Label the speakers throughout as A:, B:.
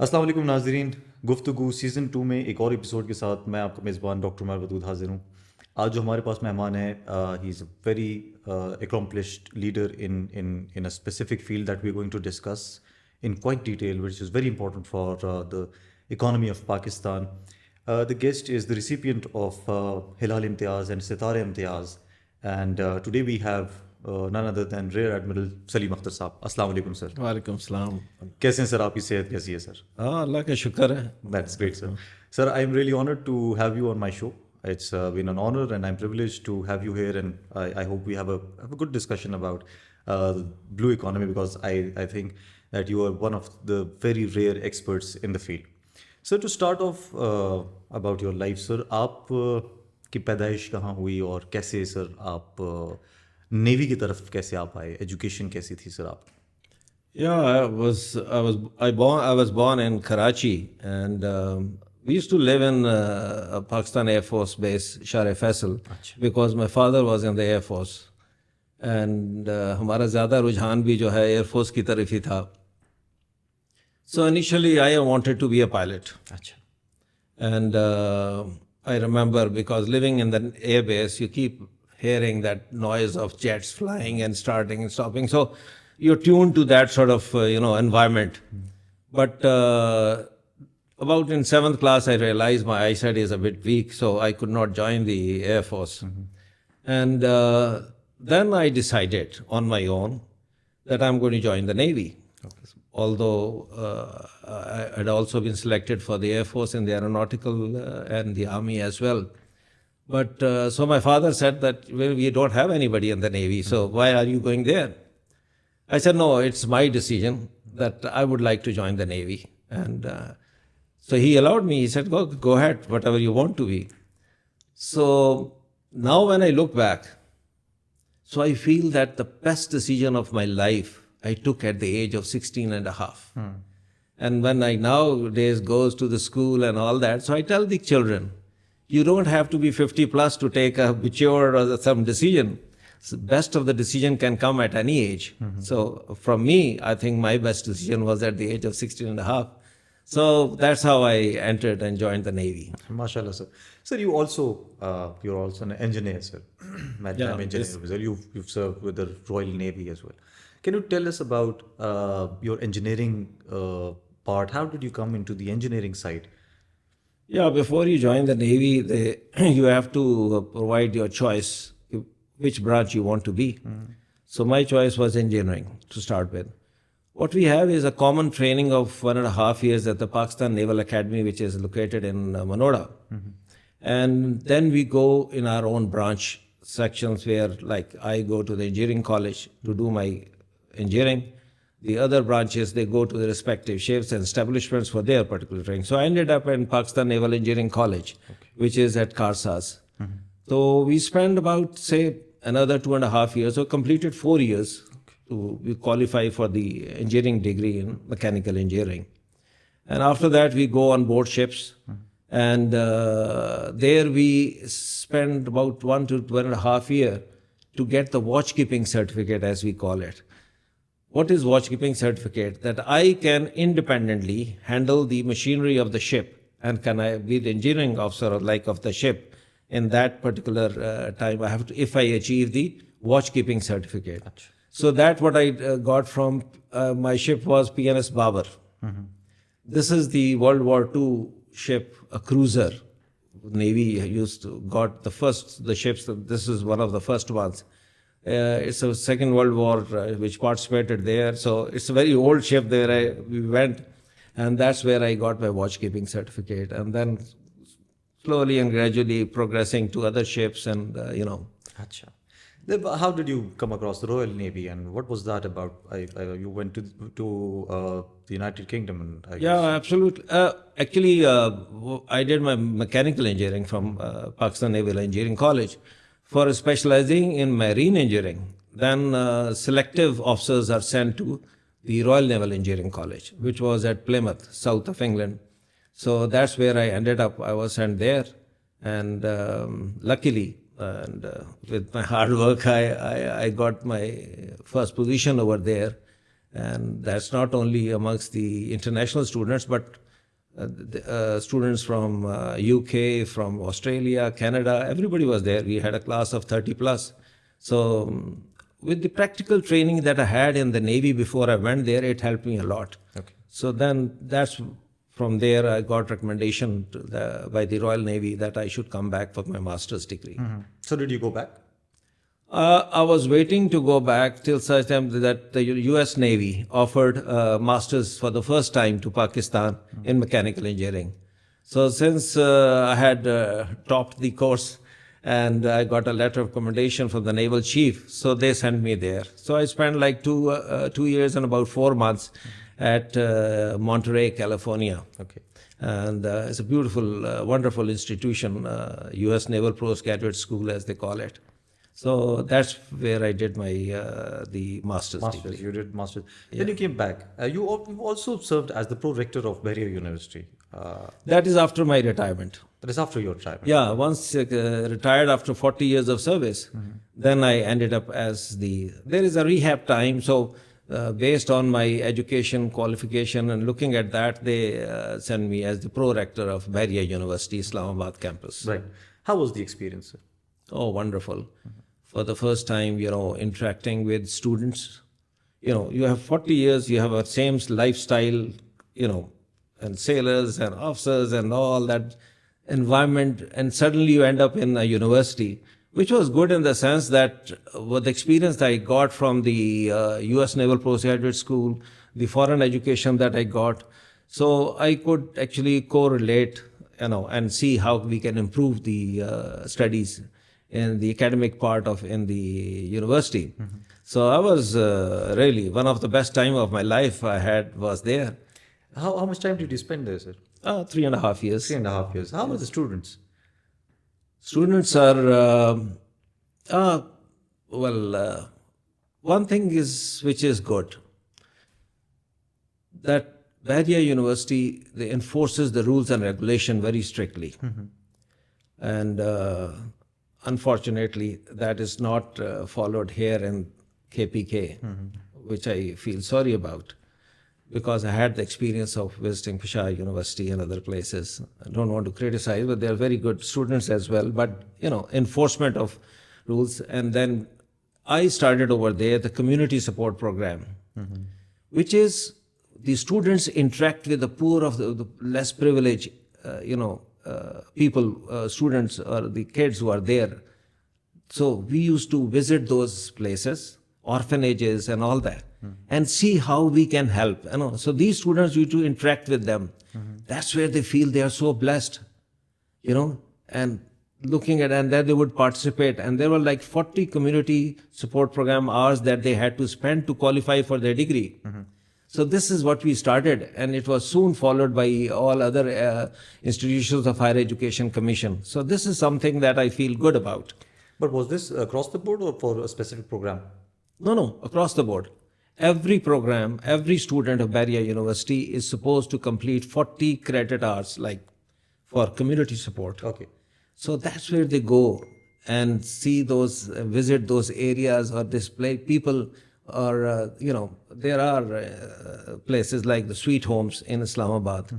A: अस्सलाम वालेकुम नाज़रीन। गुफ्तगू सीज़न 2 में एक और एपिसोड के साथ मैं आपका मेज़बान डॉक्टर उमर हाज़िर हूँ। आज जो हमारे पास मेहमान है, he is a very accomplished leader in a specific field that we're going to discuss in quite detail, which is very important for the economy of Pakistan. The guest is the recipient of Hilal Imtiaz and Sitara-i-Imtiaz, and today we have none other than Rear Admiral Saleem Akhtar साहब। अस्सलाम वालेकुम sir.
B: वालेकुम सलाम।
A: कैसे हैं sir? आपकी सेहत कैसी है सर?
B: हाँ, अल्लाह का शुक्र है।
A: That's great, sir. Sir, I'm really honored to have you on my show. It's been an honor, and I'm privileged to have you here. And I hope we have a good discussion about the blue economy, because I think that you are one of the very rare experts in the field. Sir, to start off about your life, sir, आप की पैदाइश कहाँ हुई और कैसे sir आप navy की तरफ कैसे आप आए? एजुकेशन कैसी थी सर आप?
B: Yeah, I was born in Karachi, and we used to live in Pakistan Air Force Base, Shar-e Faisal, because my father was in the Air Force, and हमारा ज़्यादा रुझान भी जो है Air Force की तरफ ही था. So initially I wanted to be a pilot.
A: अच्छा.
B: And I remember, because living in the air base, you keep hearing that noise of jets flying and starting and stopping. So you're tuned to that sort of, environment. But about in 7th class, I realized my eyesight is a bit weak, so I could not join the Air Force. And then I decided on my own that I'm going to join the Navy. Although I had also been selected for the Air Force and the Aeronautical and the Army as well. But so my father said that, well, we don't have anybody in the Navy, so why are you going there? I said, no, it's my decision that I would like to join the Navy. And so he allowed me. He said, go ahead, whatever you want to be. So now when I look back, so I feel that the best decision of my life I took at the age of 16 and a half. And when I nowadays goes to the school and all that, so I tell the children, you don't have to be 50 plus to take a mature or some decision. So best of the decision can come at any age. So from me, I think my best decision was at the age of 16 and a half. So that's how I entered and joined the Navy.
A: MashaAllah, sir. Sir, you're also an engineer, sir. Maritime engineer. Sir, you've served with the Royal Navy as well. Can you tell us about your engineering part? How did you come into the engineering side?
B: Yeah, before you join the Navy, you have to provide your choice, which branch you want to be. So my choice was engineering to start with. What we have is a common training of 1.5 years at the Pakistan Naval Academy, which is located in Manoda. And then we go in our own branch sections, where like I go to the engineering college to do my engineering. The other branches, they go to the respective ships and establishments for their particular training. So I ended up in Pakistan Naval Engineering College, which is at Karsas. So we spent about, say, another 2.5 years, so completed 4 years to qualify for the engineering degree in mechanical engineering. And after that, we go on board ships. And there we spend about 1 to 1.5 years to get the watchkeeping certificate, as we call it. What is watchkeeping certificate? That I can independently handle the machinery of the ship, and can I be the engineering officer of the ship in that particular time. I have to, if I achieve the watchkeeping certificate. So that what I got from my ship was PNS Babar. This is the World War II ship, a cruiser. Navy used to got the ships. This is one of the first ones. It's a Second World War which participated there. So it's a very old ship there. We went, and that's where I got my watchkeeping certificate. And then slowly and gradually progressing to other ships and,
A: Acha. How did you come across the Royal Navy, and what was that about? You went to the United Kingdom, and I
B: Yeah, absolutely. Actually, I did my mechanical engineering from Pakistan Naval Engineering College for specializing in marine engineering. Then selective officers are sent to the Royal Naval Engineering College, which was at Plymouth, south of England. So that's where I ended up. I was sent there, and luckily, and with my hard work, I got my first position over there. And that's not only amongst the international students, but students from UK, from Australia, Canada, everybody was there. We had a class of 30 plus. So with the practical training that I had in the Navy before I went there, it helped me a lot.
A: Okay.
B: So then from there I got recommendation by the Royal Navy that I should come back for my master's degree.
A: So did you go back?
B: I was waiting to go back till such time that the US Navy offered masters for the first time to Pakistan in mechanical engineering. So since I had topped the course and I got a letter of recommendation from the naval chief, so they sent me there. So I spent like 2 years and about 4 months at Monterey, California.
A: Okay.
B: And it's a beautiful, wonderful institution, US Naval Postgraduate School as they call it. So that's where I did my the master's degree.
A: You did master's. Then you came back. You also served as the pro-rector of Bahria University.
B: That is after my retirement.
A: That is after your retirement.
B: Yeah, once retired after 40 years of service, then I ended up as there is a rehab time. So based on my education qualification and looking at that, they sent me as the pro-rector of Bahria University, Islamabad campus.
A: Right. How was the experience, sir?
B: Oh, wonderful. For the first time, interacting with students. You have 40 years, you have a same lifestyle, and sailors and officers and all that environment. And suddenly you end up in a university, which was good in the sense that with the experience that I got from the US Naval Postgraduate School, the foreign education that I got, so I could actually correlate, and see how we can improve the studies in the academic part in the university. So I was really one of the best time of my life I had was there.
A: How much time did you spend there, sir?
B: 3.5 years.
A: 3.5 years. How were the students?
B: Students are, one thing which is good, that Bahria University, they enforces the rules and regulation very strictly. And unfortunately, that is not followed here in KPK, which I feel sorry about, because I had the experience of visiting Peshawar University and other places. I don't want to criticize, but they're very good students as well. But, enforcement of rules. And then I started over there the community support program, which is the students interact with the poor of the less privileged, people, students or the kids who are there. So we used to visit those places, orphanages and all that, and see how we can help. So these students used to interact with them. That's where they feel they are so blessed, and looking at, and then they would participate. And there were like 40 community support program hours that they had to spend to qualify for their degree. So this is what we started, and it was soon followed by all other institutions of higher education commission. So this is something that I feel good about.
A: But was this across the board or for a specific program?
B: No, across the board. Every program, every student of Bahria University is supposed to complete 40 credit hours, like for community support.
A: Okay.
B: So that's where they go and see those, visit those areas or display people. Or, there are places like the sweet homes in Islamabad,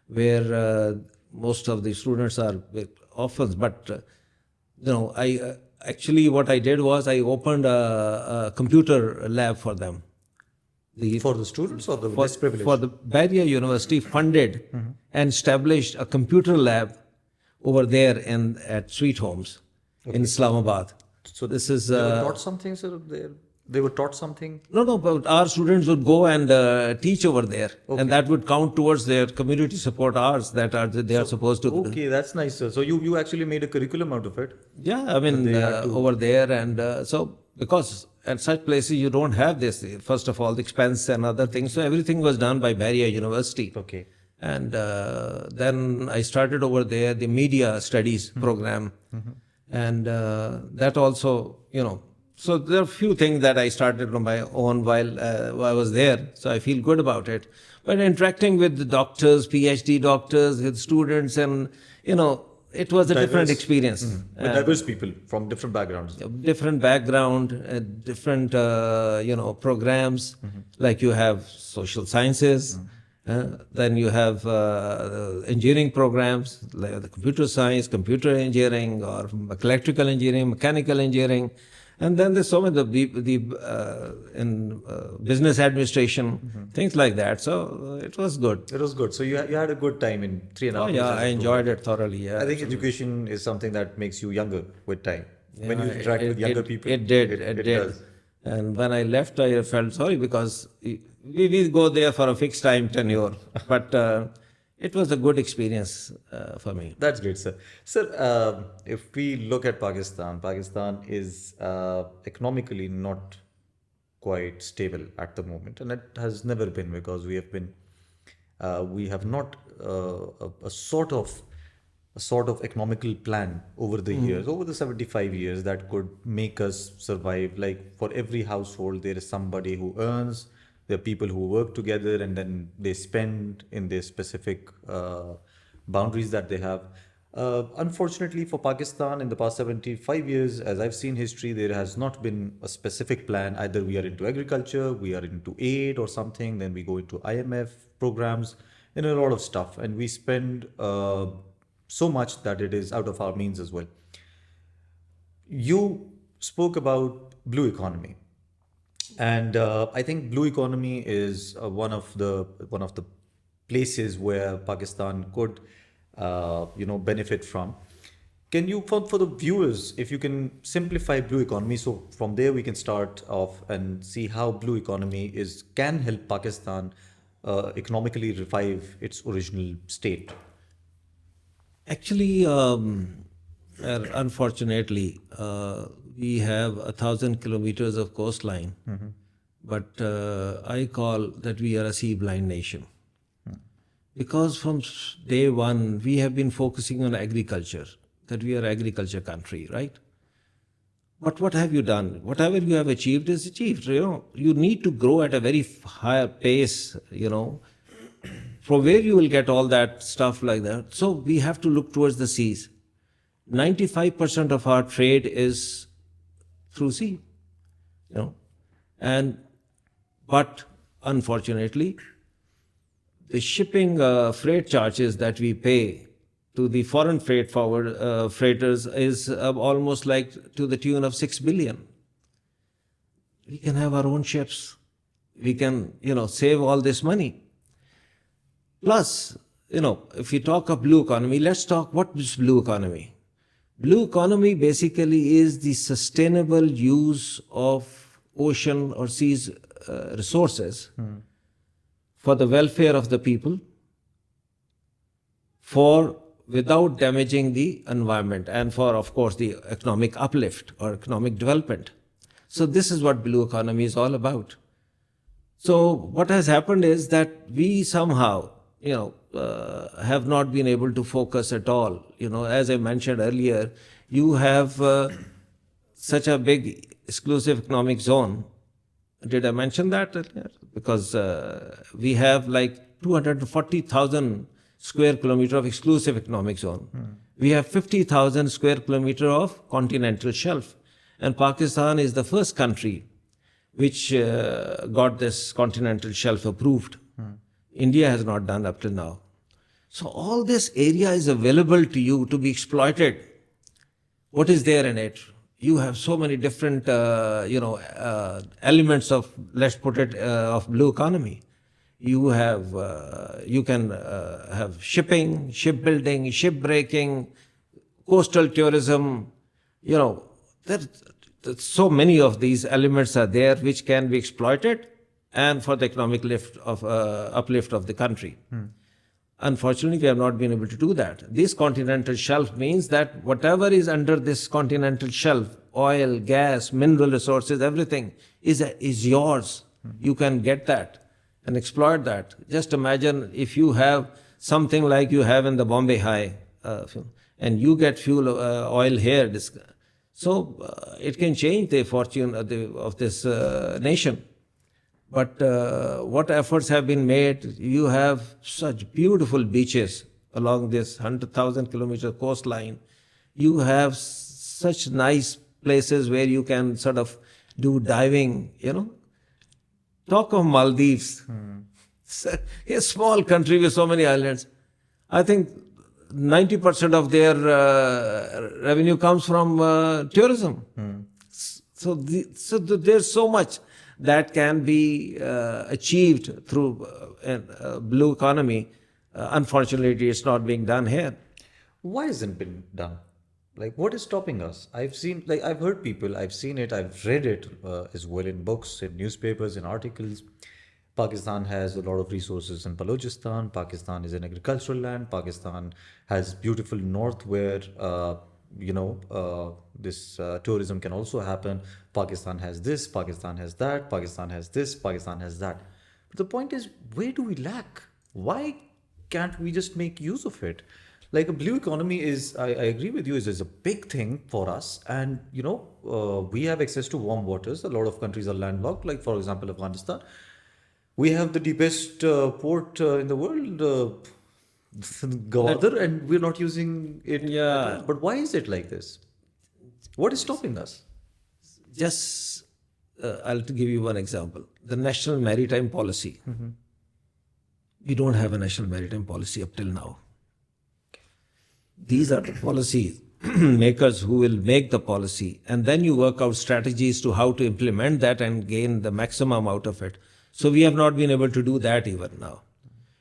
B: where most of the students are orphans. But, actually what I did was I opened a computer lab for them.
A: For the students or the less privileged?
B: For the Bahria University funded and established a computer lab over there at Sweet Homes in Islamabad.
A: So
B: this is...
A: they were taught something, sir, there? They were taught something?
B: No, but our students would go and teach over there. Okay. And that would count towards their community support hours that they are supposed to.
A: Okay, that's nice, sir. So you actually made a curriculum out of it?
B: Yeah, I mean, over there. And so, because at such places you don't have this, first of all, the expense and other things. So everything was done by Bahria University.
A: Okay.
B: And then I started over there the media studies program. And that also, so there are a few things that I started on my own while I was there. So I feel good about it. But interacting with the doctors, PhD doctors, with students, and, it was a different
A: Diverse.
B: experience.
A: With diverse people from different backgrounds.
B: Different background, different programs. Like you have social sciences, then you have engineering programs like the computer science, computer engineering, or electrical engineering, mechanical engineering, and then there's so many in business administration, things like that. So it was good.
A: It was good. So you had a good time in 3.5 years.
B: Yeah,
A: as
B: I
A: a
B: enjoyed
A: student.
B: it thoroughly. Yeah,
A: I think education is something that makes you younger with time. When you
B: Yeah,
A: interact with younger people,
B: It did.
A: it
B: It did.
A: does.
B: And when I left, I felt sorry because we go there for a fixed time tenure. But it was a good experience for me.
A: That's great, sir. Sir, if we look at Pakistan, Pakistan is economically not quite stable at the moment, and it has never been because we have not a sort of economical plan over the years, over the 75 years that could make us survive. Like for every household, there is somebody who earns. There are people who work together and then they spend in their specific boundaries that they have. Unfortunately for Pakistan, in the past 75 years, as I've seen history, there has not been a specific plan. Either we are into agriculture, we are into aid or something, then we go into IMF programs and a lot of stuff. And we spend so much that it is out of our means as well. You spoke about blue economy. And I think blue economy is one of the places where Pakistan could benefit from. Can you, for the viewers, if you can simplify blue economy, so from there we can start off and see how blue economy can help Pakistan economically revive its original state.
B: Actually, unfortunately, we have 1,000 kilometers of coastline, but I call that we are a sea blind nation. Because from day one, we have been focusing on agriculture, that we are an agriculture country, right? But what have you done? Whatever you have achieved is achieved. You need to grow at a very higher pace, from where you will get all that stuff like that. So we have to look towards the seas. 95% of our trade is through sea, but unfortunately, the shipping freight charges that we pay to the foreign freighters is almost like to the tune of 6 billion. We can have our own ships. We can, save all this money. Plus, if we talk of blue economy, let's talk what is blue economy. Blue economy basically is the sustainable use of ocean or seas resources for the welfare of the people, without damaging the environment, and for, of course, the economic uplift or economic development. So this is what blue economy is all about. So what has happened is that we somehow, have not been able to focus at all. As I mentioned earlier, you have such a big exclusive economic zone. Did I mention that earlier? Because we have like 240,000 square kilometer of exclusive economic zone. We have 50,000 square kilometer of continental shelf. And Pakistan is the first country which got this continental shelf approved. India has not done up till now. So all this area is available to you to be exploited. What is there in it? You have so many different, elements of, let's put it, of blue economy. You can have shipping, shipbuilding, shipbreaking, coastal tourism. There's so many of these elements are there which can be exploited and for the economic uplift of the country. Unfortunately, we have not been able to do that. This continental shelf means that whatever is under this continental shelf, oil, gas, mineral resources, everything is yours. You can get that and exploit that. Just imagine if you have something like you have in the Bombay High, and you get fuel oil here. So it can change the fortune of this nation. But what efforts have been made? You have such beautiful beaches along this 100,000 kilometer coastline. You have such nice places where you can sort of do diving, Talk of Maldives. It's a small country with so many islands. I think 90% of their revenue comes from tourism. So there's so much that can be achieved through blue economy. Unfortunately, it's not being done here.
A: Why hasn't it been done? Like, what is stopping us? I've heard people, I've seen it, I've read it as well in books, in newspapers, in articles. Pakistan has a lot of resources in Balochistan. Pakistan is an agricultural land. Pakistan has beautiful north where, this tourism can also happen. Pakistan has this, Pakistan has that, Pakistan has this, Pakistan has that. But the point is, where do we lack? Why can't we just make use of it? Like a blue economy is, I agree with you, is a big thing for us. And, we have access to warm waters. A lot of countries are landlocked, like, for example, Afghanistan. We have the deepest port in the world, Gwadar, and we're not using it.
B: Yeah.
A: But why is it like this? What is stopping us?
B: Just, I'll give you one example. The National Maritime Policy. We don't have a National Maritime Policy up till now. These are the policy makers who will make the policy, and then you work out strategies to how to implement that and gain the maximum out of it. So we have not been able to do that even now.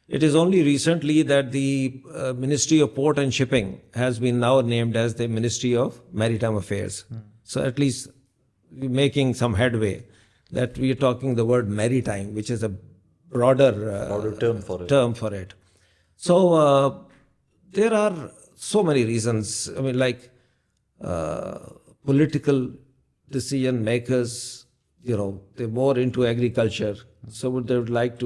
B: It is only recently that the Ministry of Port and Shipping has been now named as the Ministry of Maritime Affairs. So at least we're making some headway that we are talking the word maritime, which is a broader term for it. So there are so many reasons. I mean, like political decision makers, they're more into agriculture. So they would like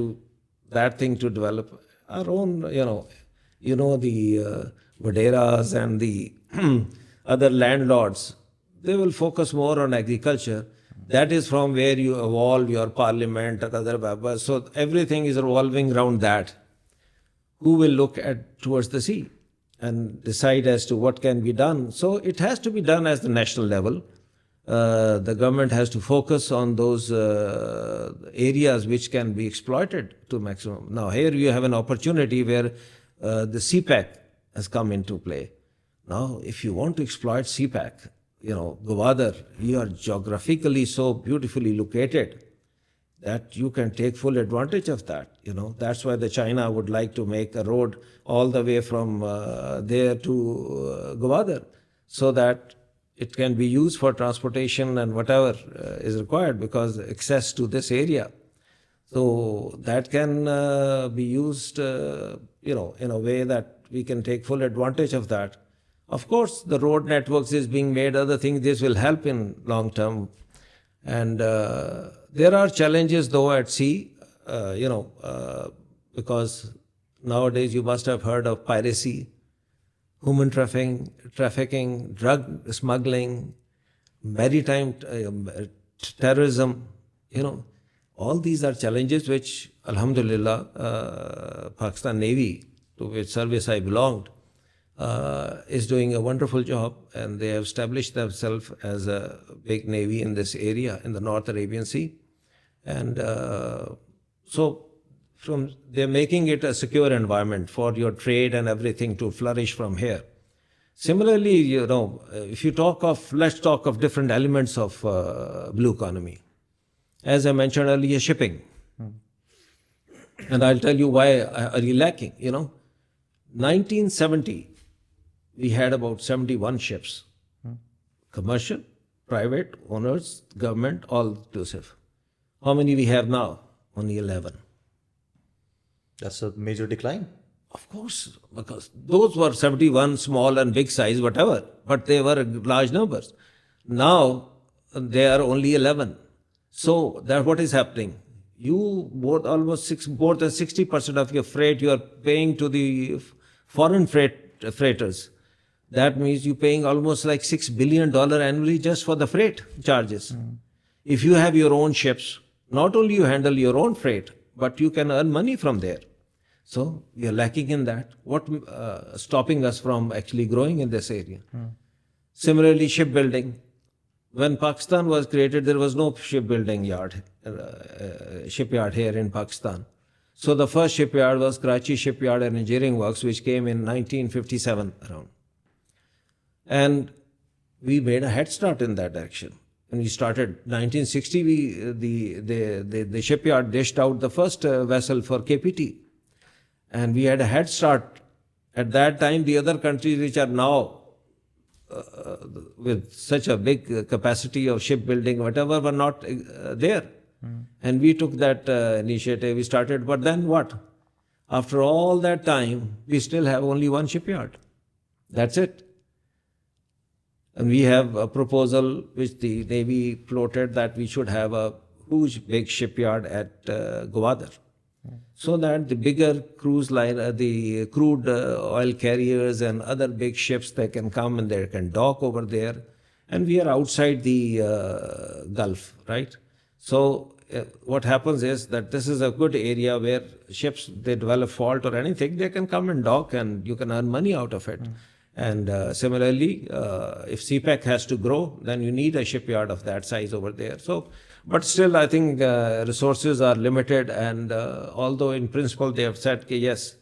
B: that thing to develop. Our own, the Vaderas and the other landlords, they will focus more on agriculture. That is from where you evolve your parliament and other members. So everything is revolving around that. Who will look towards the sea and decide as to what can be done? So it has to be done at the national level. The government has to focus on those areas which can be exploited to maximum. Now here you have an opportunity where the CPEC has come into play. Now if you want to exploit CPEC, Gwadar, you are geographically so beautifully located that you can take full advantage of that. That's why the China would like to make a road all the way from there to Gwadar, so that it can be used for transportation and whatever is required, because access to this area. So that can be used, in a way that we can take full advantage of that. Of course, the road networks is being made, other things, this will help in long term. And there are challenges though at sea, because nowadays you must have heard of piracy, human trafficking, drug smuggling, maritime terrorism, all these are challenges which, Alhamdulillah, Pakistan Navy, to which service I belonged, is doing a wonderful job, and they have established themselves as a big navy in this area, in the North Arabian Sea. And so they're making it a secure environment for your trade and everything to flourish from here. Similarly, if you let's talk of different elements of blue economy. As I mentioned earlier, shipping. And I'll tell you why are you lacking. 1970, we had about 71 ships. Commercial, private, owners, government, all inclusive. How many we have now? Only 11.
A: That's a major decline.
B: Of course, because those were 71, small and big size, whatever, but they were large numbers. Now, they are only 11. So, that what is happening? You more than 60% of your freight you are paying to the foreign freighters. That means you're paying almost like $6 billion annually just for the freight charges. If you have your own ships, not only you handle your own freight, but you can earn money from there. So we are lacking in that. What stopping us from actually growing in this area? Similarly, shipbuilding. When Pakistan was created, there was no shipbuilding shipyard here in Pakistan. So the first shipyard was Karachi Shipyard and Engineering Works, which came in 1957 around. And we made a head start in that direction. When we started 1960, the shipyard dished out the first vessel for KPT. And we had a head start. At that time, the other countries which are now with such a big capacity of shipbuilding, whatever, were not there. And we took that initiative, we started. But then what? After all that time, we still have only one shipyard. That's it. And we have a proposal which the Navy floated that we should have a huge big shipyard at Gwadar. So that the bigger cruise line, the crude oil carriers and other big ships, they can come and they can dock over there. And we are outside the Gulf, right? So what happens is that this is a good area where ships, they develop fault or anything, they can come and dock and you can earn money out of it. And similarly, if CPEC has to grow, then you need a shipyard of that size over there. So, but still, I think resources are limited. And although in principle they have said, okay, yes,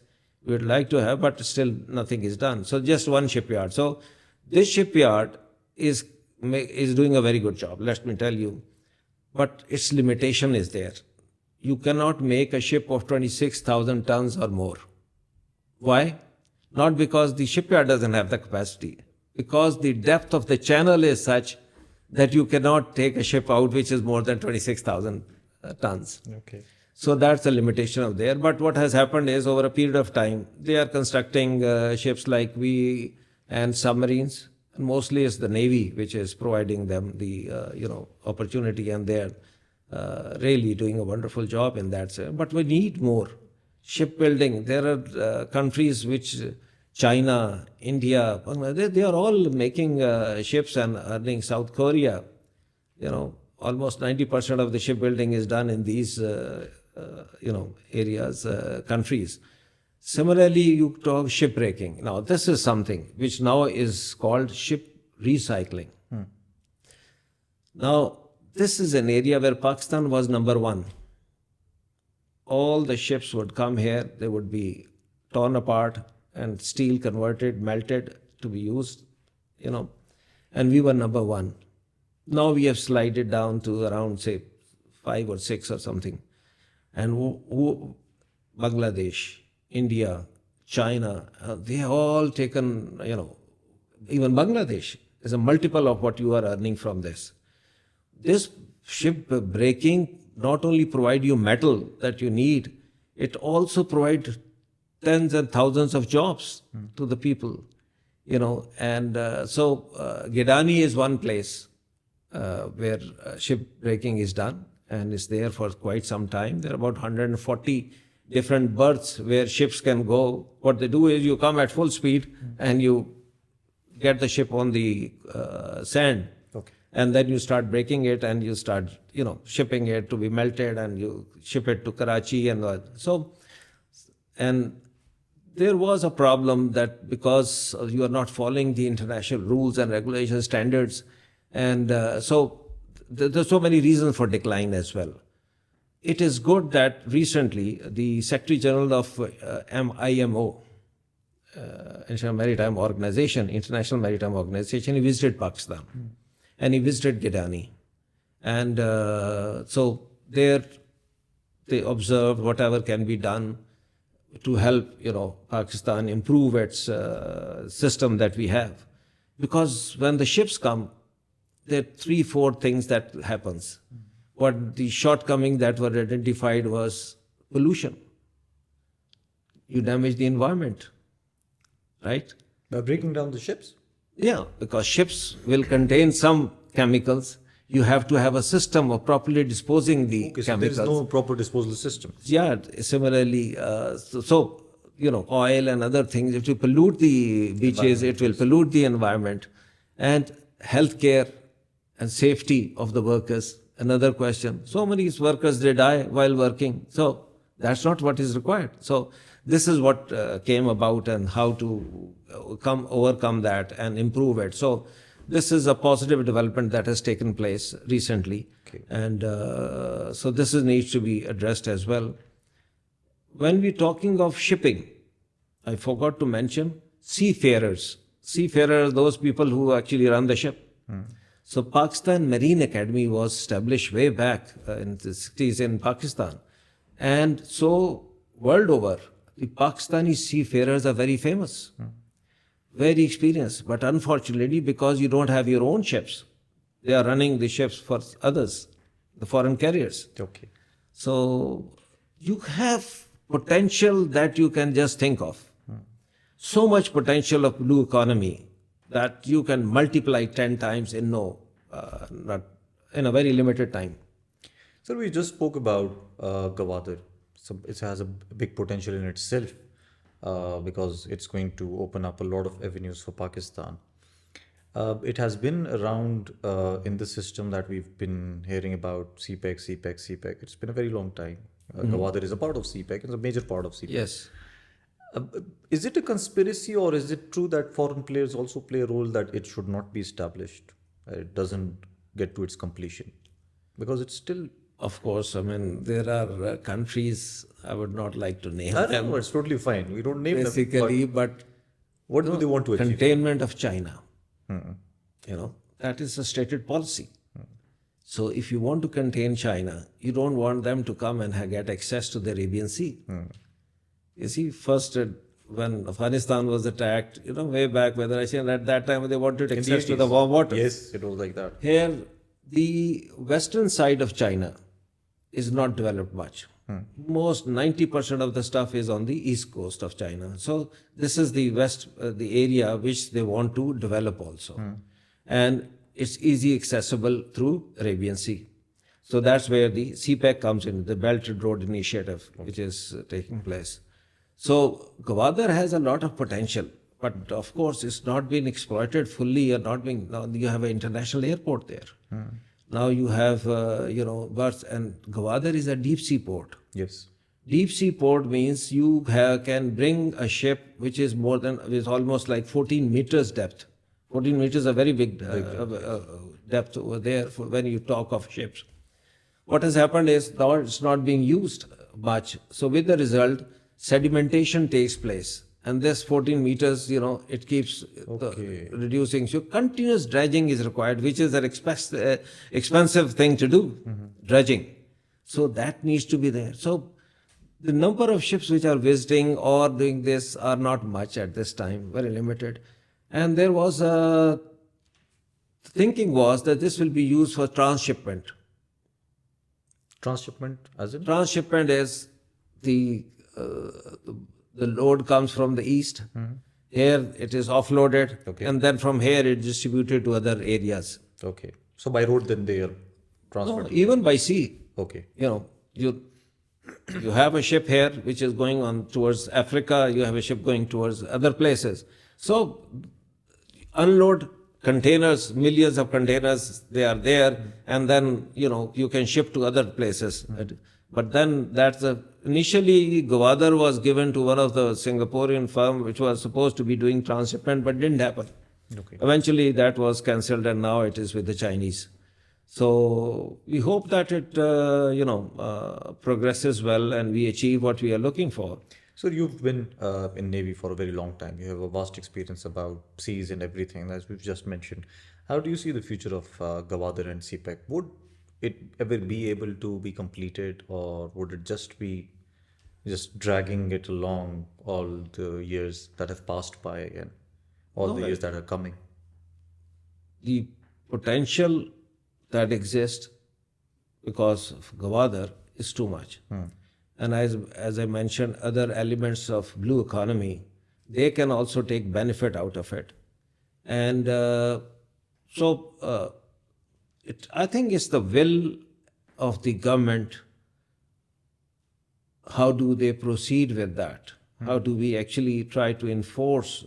B: we would like to have, but still nothing is done. So just one shipyard. So this shipyard is doing a very good job, let me tell you. But its limitation is there. You cannot make a ship of 26,000 tons or more. Why? Not because the shipyard doesn't have the capacity, because the depth of the channel is such that you cannot take a ship out which is more than 26,000 tons.
A: Okay.
B: So that's a limitation of there. But what has happened is over a period of time, they are constructing ships like and submarines. And mostly it's the Navy which is providing them the opportunity, and they're really doing a wonderful job in that sense. But we need more. Shipbuilding, there are countries which, China, India, Bangladesh, they are all making ships and earning. South Korea, almost 90% of the shipbuilding is done in these, areas, countries. Similarly, you talk shipbreaking. Now, this is something which now is called ship recycling. Now, this is an area where Pakistan was number one. All the ships would come here, they would be torn apart and steel converted, melted to be used, and we were number one. Now we have slided down to around, say, 5 or 6 or something. And Bangladesh, India, China, they have all taken, even Bangladesh is a multiple of what you are earning from this. This ship breaking not only provide you metal that you need, it also provides tens and thousands of jobs to the people, And so Gidani is one place where ship breaking is done, and it's there for quite some time. There are about 140 different berths where ships can go. What they do is you come at full speed and you get the ship on the sand.
A: Okay.
B: And then you start breaking it and you start, shipping it to be melted, and you ship it to Karachi and so. And there was a problem that because you are not following the international rules and regulation standards, and so there's so many reasons for decline as well. It is good that recently the Secretary General of IMO, International Maritime Organization, he visited Pakistan. And he visited Gidani. And so there they observed whatever can be done to help, Pakistan improve its system that we have. Because when the ships come, there are 3-4 things that happens. What the shortcoming that were identified was pollution. You damage the environment, right?
A: By breaking down the ships?
B: Yeah, because ships will contain some chemicals. You have to have a system of properly disposing the
A: Okay, so
B: chemicals.
A: there is no proper disposal system.
B: Yeah, similarly, oil and other things, it will pollute the beaches, it will pollute the environment. And healthcare and safety of the workers, another question. So many workers, they die while working. So that's not what is required. So this is what came about and how to overcome that and improve it. So this is a positive development that has taken place recently.
A: Okay.
B: And so this needs to be addressed as well. When we're talking of shipping, I forgot to mention seafarers. Seafarers, those people who actually run the ship. So Pakistan Marine Academy was established way back in the 60s in Pakistan. And so world over, the Pakistani seafarers are very famous, very experienced. But unfortunately, because you don't have your own ships, they are running the ships for others, the foreign carriers.
A: Okay.
B: So you have potential that you can just think of. So much potential of blue economy that you can multiply 10 times in not in a very limited time.
A: So we just spoke about Gwadar. So it has a big potential in itself because it's going to open up a lot of avenues for Pakistan. It has been around in the system that we've been hearing about CPEC. It's been a very long time. Gwadar is a part of CPEC. It's a major part of CPEC.
B: Yes.
A: Is it a conspiracy or is it true that foreign players also play a role that it should not be established? It doesn't get to its completion because it's still.
B: Of course, I mean, there are countries, I would not like to name
A: I
B: them.
A: don't know, it's totally fine. We don't name
B: Basically,
A: them.
B: but
A: What do they want to achieve?
B: containment of China, that is a stated policy. So if you want to contain China, you don't want them to come and get access to the Arabian Sea. You see, first when Afghanistan was attacked, way back, whether I say at that time they wanted access to the warm waters.
A: Yes, it was like that.
B: Here, the western side of China is not developed much. Most 90% of the stuff is on the east coast of China. So this is the the area which they want to develop also. And it's easy accessible through Arabian Sea. So that's where the CPEC comes in, the Belt and Road Initiative, which is taking place. So Gwadar has a lot of potential, but of course it's not been exploited fully or not being. Now you have an international airport there. Now you have, berths, and Gwadar is a deep sea port.
A: Yes.
B: Deep sea port means you can bring a ship which is almost like 14 meters depth. 14 meters is a very big depth over there when you talk of ships. What has happened is now it's not being used much. So with the result, sedimentation takes place. And this 14 meters, it keeps reducing. So continuous dredging is required, which is an expensive thing to do, dredging. So that needs to be there. So the number of ships which are visiting or doing this are not much at this time, very limited. And there was thinking was that this will be used for transshipment.
A: Transshipment as in?
B: Transshipment is the load comes from the east. Here it is offloaded, and then from here it is distributed to other areas.
A: Okay. So by road then they are transferred?
B: No, even by sea.
A: Okay.
B: You have a ship here which is going on towards Africa, you have a ship going towards other places. So unload containers, millions of containers, they are there, and then, you can ship to other places. But then initially Gwadar was given to one of the Singaporean firm which was supposed to be doing transshipment, but didn't happen.
A: Okay.
B: Eventually that was cancelled and now it is with the Chinese. So we hope that it, progresses well and we achieve what we are looking for.
A: So you've been in Navy for a very long time. You have a vast experience about seas and everything, as we've just mentioned. How do you see the future of Gwadar and CPEC? Would it ever be able to be completed, or would it just be dragging it along all the years that have passed by and all the years that are coming?
B: The potential that exists because of Gwadar is too much. And as I mentioned, other elements of blue economy, they can also take benefit out of it. And I think it's the will of the government. How do they proceed with that? How do we actually try to enforce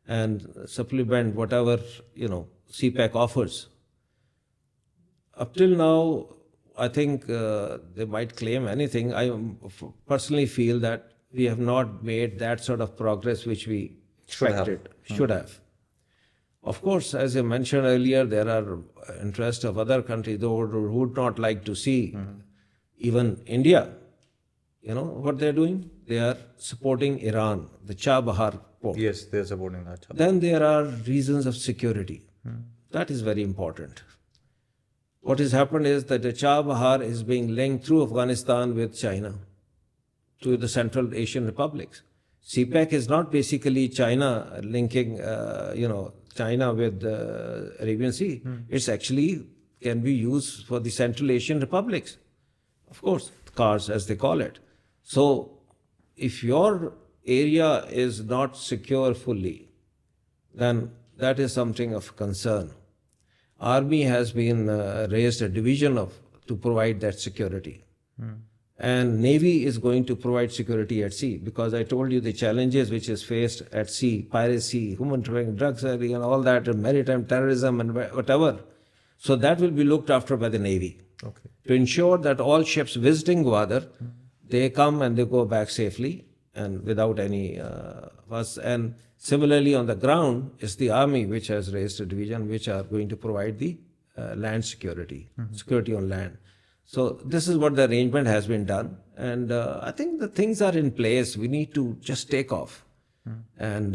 B: and supplement whatever, CPEC offers? Up till now, I think they might claim anything. I personally feel that we have not made that sort of progress which we
A: Should have.
B: expected, should have. Of course, as I mentioned earlier, there are interests of other countries who would not like to see even India. You know what they're doing? They are supporting Iran, the Chabahar port.
A: Yes, they're supporting that.
B: Then there are reasons of security. That is very important. What has happened is that the Chabahar is being linked through Afghanistan with China to the Central Asian republics. CPEC is not basically China linking, China with the Arabian Sea. It's actually can be used for the Central Asian republics. Of course, CARS as they call it. So if your area is not secure fully, then that is something of concern. Army has been raised a division to provide that security. And Navy is going to provide security at sea, because I told you the challenges which is faced at sea, piracy, human trafficking, drugs, and all that, and maritime terrorism and whatever. So that will be looked after by the Navy.
A: Okay.
B: To ensure that all ships visiting Gwadar, they come and they go back safely and without any fuss. And similarly on the ground is the Army, which has raised a division which are going to provide the land security, security on land. So this is what the arrangement has been done. And I think the things are in place. We need to just take off. And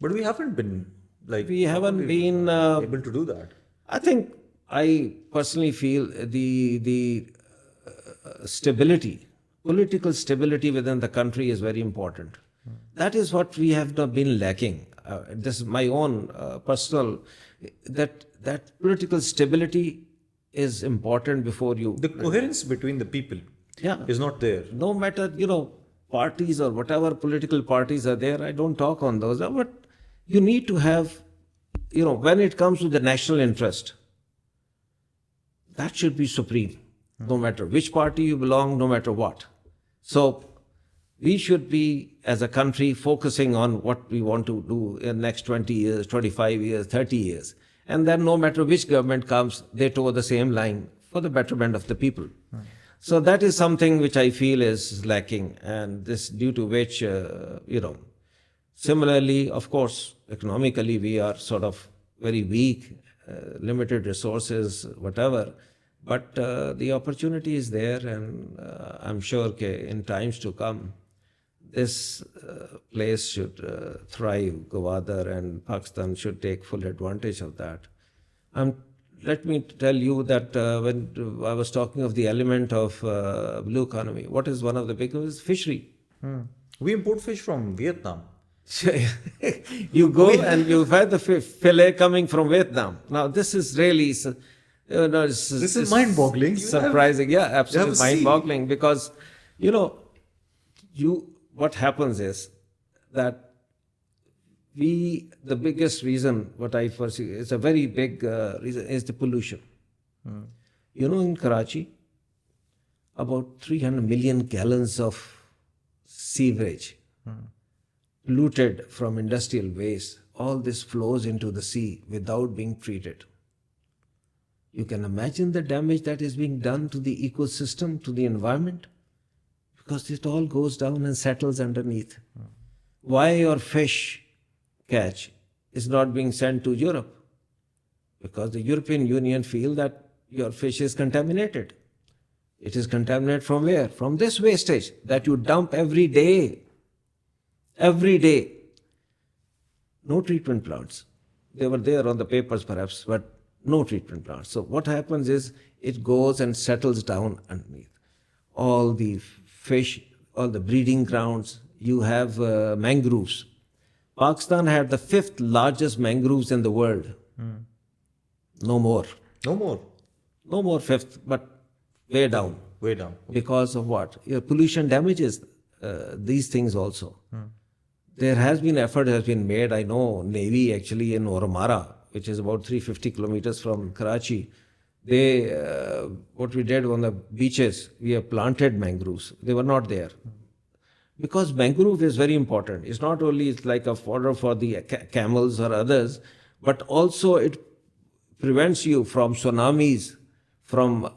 A: But we haven't been
B: we haven't been
A: able to do that.
B: I personally feel the stability, political stability within the country is very important. That is what we have not been lacking. This is my own personal, that political stability is important before you.
A: The coherence between the people is not there.
B: No matter, parties or whatever political parties are there, I don't talk on those, but you need to have, when it comes to the national interest, that should be supreme, no matter which party you belong, no matter what. So we should be, as a country, focusing on what we want to do in the next 20 years, 25 years, 30 years. And then no matter which government comes, they toe the same line for the betterment of the people. So that is something which I feel is lacking, and this due to which, similarly, of course, economically we are sort of very weak, limited resources, whatever. But the opportunity is there, and I'm sure in times to come, this place should thrive. Gwadar and Pakistan should take full advantage of that. Let me tell you that when I was talking of the element of blue economy, what is one of the biggest? Fishery.
A: We import fish from Vietnam.
B: You go and you find the fillet coming from Vietnam. Now this is really,
A: this is mind-boggling.
B: Surprising, absolutely mind-boggling, because what happens is that the biggest reason, what I foresee, is a very big reason, is the pollution. In Karachi, about 300 million gallons of sewage polluted from industrial waste. All this flows into the sea without being treated. You can imagine the damage that is being done to the ecosystem, to the environment, because it all goes down and settles underneath. Why your fish catch is not being sent to Europe? Because the European Union feel that your fish is contaminated. It is contaminated from where? From this wastage that you dump every day. Every day. No treatment plants. They were there on the papers perhaps, but no treatment plants. So what happens is it goes and settles down underneath. All the fish, all the breeding grounds, you have mangroves. Pakistan had the 5th largest mangroves in the world. No more.
A: No more.
B: No more 5th, but way down.
A: Way down.
B: Because of what? Pollution damages these things also. There has been effort has been made. I know Navy actually in Oromara, which is about 350 kilometers from Karachi, what we did on the beaches, we have planted mangroves. They were not there. Because mangrove is very important. It's not only like a fodder for the camels or others, but also it prevents you from tsunamis, from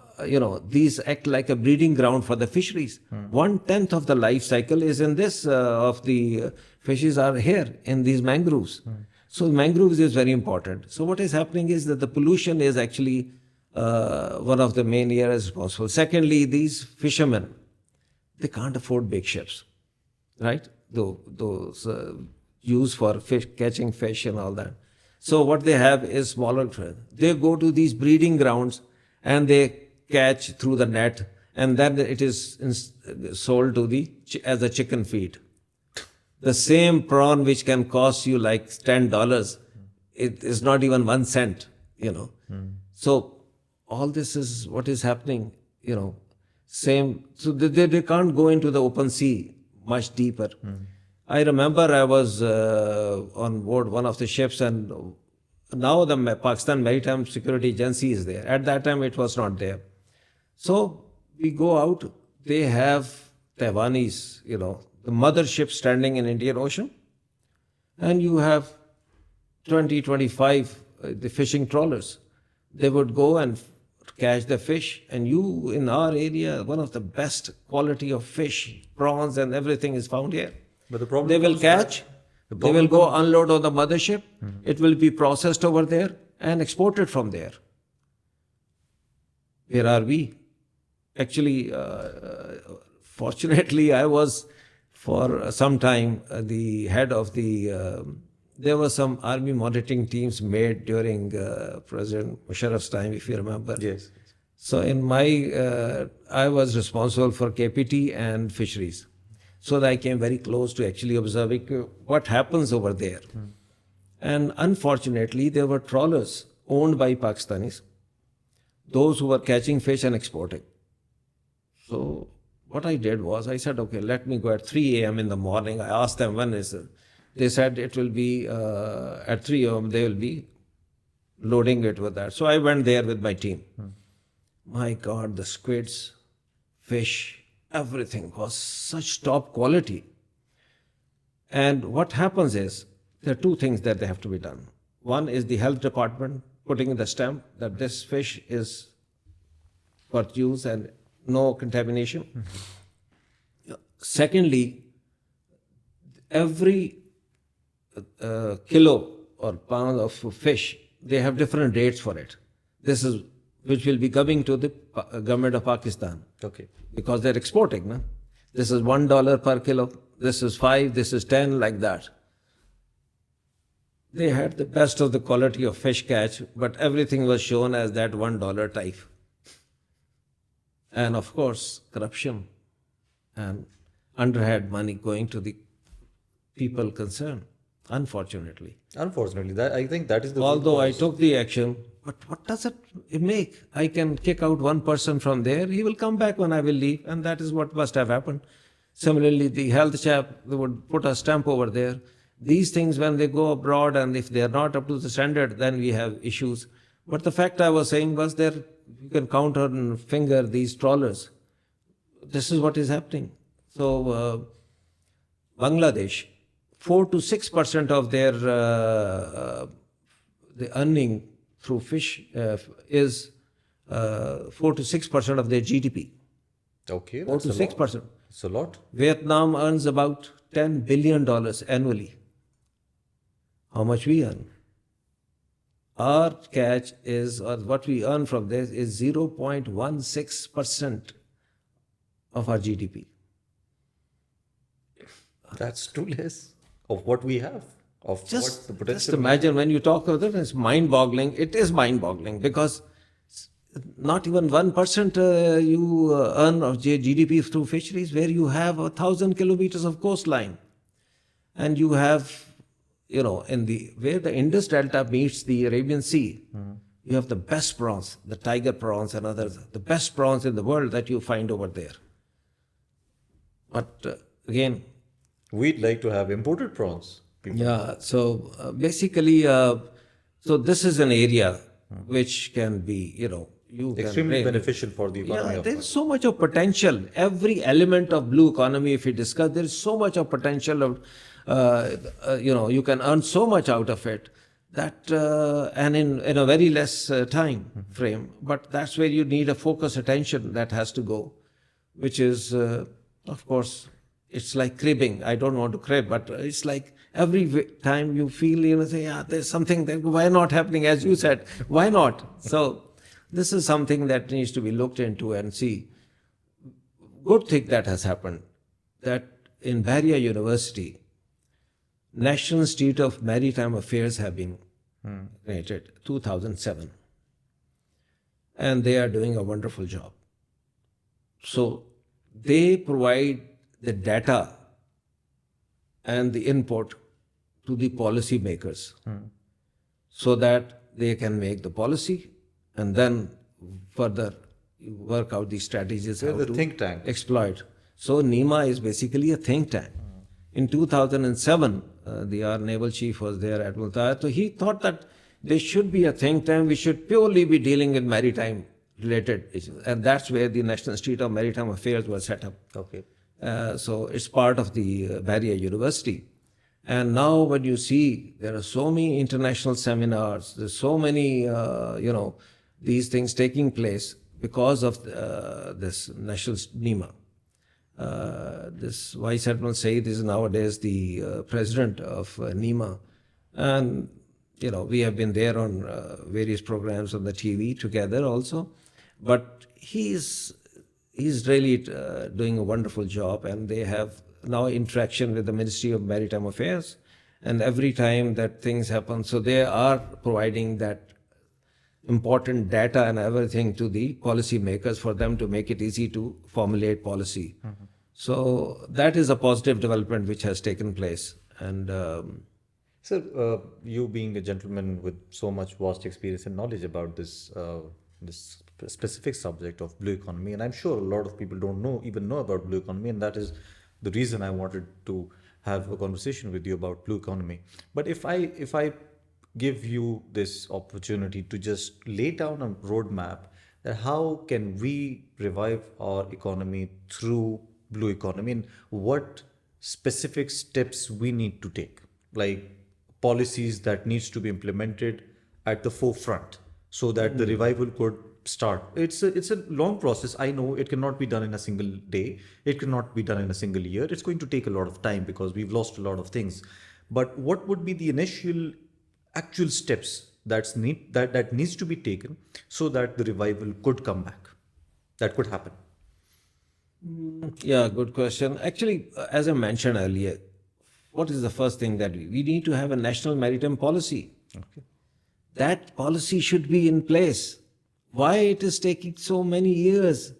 B: these act like a breeding ground for the fisheries. 1/10 of the life cycle is in this, of the fishes are here in these mangroves. So mangroves is very important. So what is happening is that the pollution is actually one of the main areas responsible. Secondly, these fishermen, they can't afford big ships, right? Those used for catching fish and all that. So what they have is smaller trade. They go to these breeding grounds and they catch through the net, and then it is sold to as a chicken feed. The same prawn which can cost you like $10, it is not even 1 cent, So all this is what is happening, same. So they can't go into the open sea much deeper. I remember I was on board one of the ships, and now the Pakistan Maritime Security Agency is there. At that time, it was not there. So we go out. They have Taiwanese, the mothership standing in Indian Ocean, and you have 20, 25 the fishing trawlers. They would go and catch the fish, and in our area, one of the best quality of fish, prawns and everything is found here.
A: But the problem
B: they will catch, they will go unload on the mothership, it will be processed over there and exported from there. Where are we? Actually, fortunately, I was for some time the head of there were some army monitoring teams made during President Musharraf's time, if you remember.
A: Yes.
B: So I was responsible for KPT and fisheries. So that I came very close to actually observing what happens over there. And unfortunately, there were trawlers owned by Pakistanis, those who were catching fish and exporting. So what I did was, I said, okay, let me go at 3 a.m. in the morning. I asked them when is it. They said it will be at 3 a.m. they will be loading it with that. So I went there with my team. My God, the squids, fish, everything was such top quality. And what happens is, there are two things that they have to be done. One is the health department putting in the stamp that this fish is for use and no contamination. Secondly, every kilo or pound of fish, they have different rates for it. This is which will be coming to the government of Pakistan.
A: Okay.
B: Because they're exporting. No? This is $1 per kilo, this is 5, this is 10, like that. They had the best of the quality of fish catch, but everything was shown as that $1 type. And of course, corruption and underhand money going to the people concerned, unfortunately.
A: Unfortunately, I think that is the...
B: Although I took the action, but what does it make? I can kick out one person from there, he will come back when I will leave, and that is what must have happened. Similarly, the health chap, they would put a stamp over there. These things, when they go abroad and if they are not up to the standard, then we have issues. But the fact I was saying was there, you can count on finger these trawlers. This is what is happening. So, Bangladesh, 4 to 6% of their the earning through fish is 4 to 6% of their GDP.
A: Okay,
B: 4 to 6%.
A: It's a lot.
B: Vietnam earns about $10 billion annually. How much we earn? Our catch is, or what we earn from this is 0.16% of our GDP.
A: That's too less of what we have. Of
B: Just,
A: what the potential.
B: just imagine when you talk of it, it's mind-boggling. It is mind-boggling because not even 1% you earn of GDP through fisheries, where you have 1,000 kilometers of coastline, and you have, where the Indus Delta meets the Arabian Sea, you have the best prawns, the tiger prawns and others, the best prawns in the world that you find over there. But again,
A: we'd like to have imported prawns.
B: Yeah, so basically, so this is an area which can be,
A: extremely beneficial for the economy.
B: Yeah, there's so much of potential. Every element of blue economy, if we discuss, there's so much of potential of, you can earn so much out of it. that and in a very less time frame. But that's where you need a focus attention that has to go, which is, of course, it's like cribbing. I don't want to crib, but it's like every time you feel, say, yeah, there's something that, why not happening? As you said, why not? So this is something that needs to be looked into and see. Good thing that has happened, that in Bahria University, National Institute of Maritime Affairs have been created 2007, and they are doing a wonderful job. So they provide the data and the input to the policy makers so that they can make the policy and then further work out the strategies how
A: the
B: to
A: think tank.
B: exploit. So NEMA is basically a think tank. In 2007, our naval chief was there, Admiral Akhtar. So he thought that there should be a think tank. We should purely be dealing with maritime related issues. And that's where the National Institute of Maritime Affairs was set up.
A: Okay.
B: So it's part of the Bahria University. And now when you see there are so many international seminars, there's so many, these things taking place because of this national NEMA. This Vice Admiral Said is nowadays the president of NEMA. And, we have been there on various programs on the TV together also. But he's really doing a wonderful job, and they have now interaction with the Ministry of Maritime Affairs, and every time that things happen, so they are providing that important data and everything to the policy makers for them to make it easy to formulate policy. So that is a positive development which has taken place. And
A: Sir, you being a gentleman with so much vast experience and knowledge about this specific subject of blue economy, and I'm sure a lot of people don't even know about blue economy, and that is the reason I wanted to have a conversation with you about blue economy. But if I give you this opportunity to just lay down a roadmap that how can we revive our economy through blue economy, and what specific steps we need to take, like policies that needs to be implemented at the forefront so that the revival could start. It's a long process. I know it cannot be done in a single day. It cannot be done in a single year. It's going to take a lot of time because we've lost a lot of things. But what would be the initial actual steps that needs to be taken so that the revival could come back? That could happen.
B: Yeah, good question. Actually, as I mentioned earlier, what is the first thing that we need to have a national maritime policy?
A: Okay.
B: That policy should be in place. Why it is taking so many years?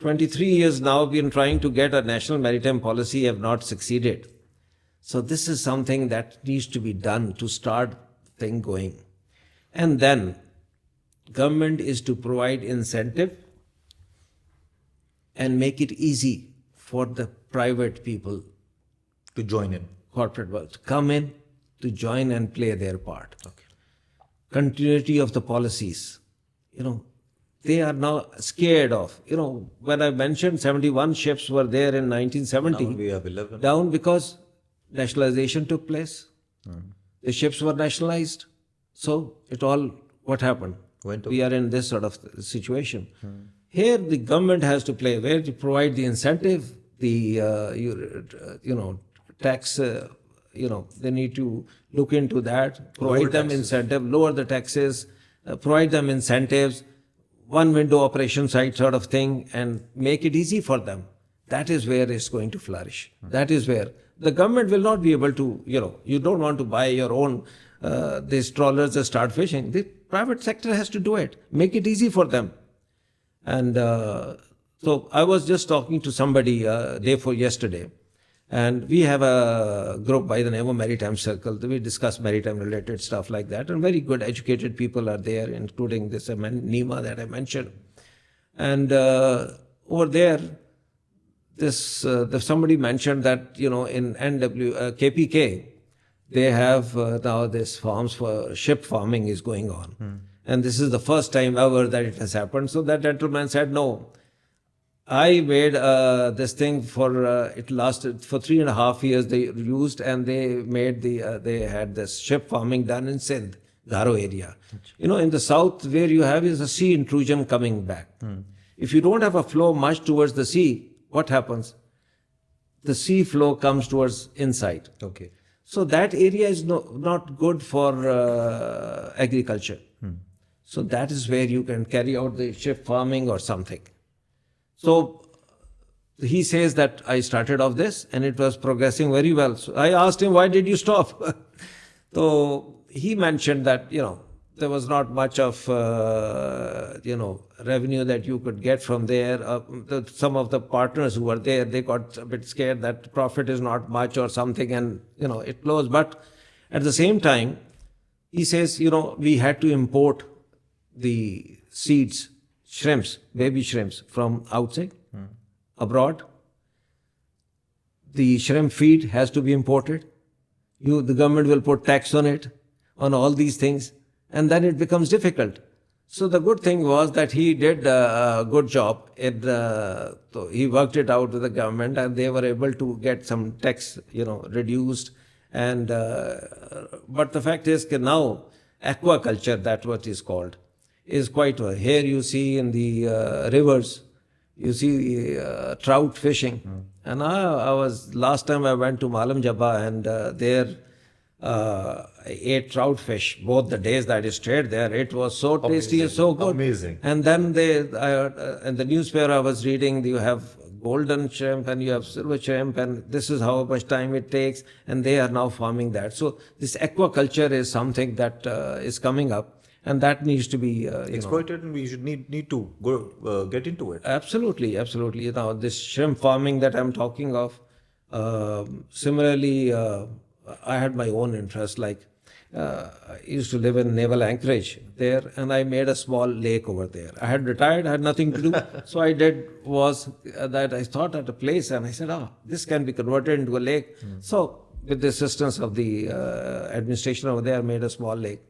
B: 23 years now we've been trying to get a national maritime policy, have not succeeded. So this is something that needs to be done to start the thing going. And then government is to provide incentive and make it easy for the private people
A: To join in.
B: corporate world to come in, to join and play their part.
A: Okay.
B: Continuity of the policies. They are now scared of, when I mentioned 71 ships were there in 1970.
A: Now we have 11.
B: Down because nationalization took place. The ships were nationalized. So what happened? We are in this sort of situation. Here the government has to play, where to provide the incentive, the, tax, they need to look into that, provide them incentive, lower the taxes, provide them incentives, one window operation site sort of thing, and make it easy for them. That is where it's going to flourish. That is where the government will not be able to, you don't want to buy your own, these trawlers and start fishing. The private sector has to do it. Make it easy for them. And so I was just talking to somebody day before yesterday, and we have a group by the name of Maritime Circle. We discuss maritime related stuff like that, and very good educated people are there, including this NEMA that I mentioned. And over there, somebody mentioned that in KPK they have now this farms for ship farming is going on, and this is the first time ever that it has happened. So that gentleman said, no, I made this thing for it lasted for 3.5 years. They used and they made they had this ship farming done in Sindh, Garo area. You know, in the south where you have is a sea intrusion coming back. If you don't have a flow much towards the sea, what happens? The sea flow comes towards inside.
A: Okay.
B: So that area is not good for agriculture. So that is where you can carry out the ship farming or something. So he says that I started off this and it was progressing very well. So I asked him, why did you stop? So he mentioned that, you know, there was not much of, you know, revenue that you could get from there. Some of the partners who were there, they got a bit scared that profit is not much or something and, you know, it closed. But at the same time, he says, you know, we had to import the seeds, shrimps, baby shrimps from outside, abroad. The shrimp feed has to be imported. The government will put tax on it, on all these things, and then it becomes difficult. So the good thing was that he did a good job. So he worked it out with the government, and they were able to get some tax, you know, reduced. And but the fact is that now aquaculture, that's what is called, is quite here you see in the rivers, you see trout fishing. And I was, last time I went to Malam Jabba and there I ate trout fish both the days that I stayed there. It was so tasty and so good.
A: Amazing.
B: And then in the newspaper I was reading, you have golden shrimp and you have silver shrimp and this is how much time it takes, and they are now farming that. So this aquaculture is something that is coming up. And that needs to be
A: exploited, and we should need to go get into it.
B: Absolutely, absolutely. You know, this shrimp farming that I'm talking of. Similarly, I had my own interest. Like I used to live in naval anchorage there, and I made a small lake over there. I had retired, I had nothing to do, so I did was that I thought at a place, and I said, this can be converted into a lake. So with the assistance of the administration over there, I made a small lake.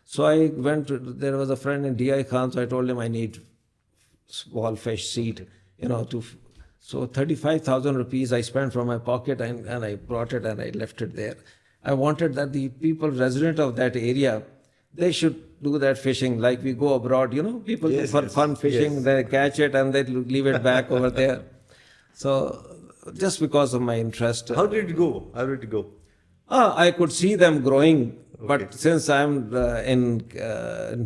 B: So I went to, there was a friend in D.I. Khan, so I told him I need small fish seed, you know, so 35,000 rupees I spent from my pocket and I brought it and I left it there. I wanted that the people resident of that area, they should do that fishing like we go abroad, you know, people do for fun fishing, they catch it and they leave it back over there. So just because of my interest.
A: How did it go? How did it go?
B: I could see them growing. But since I'm in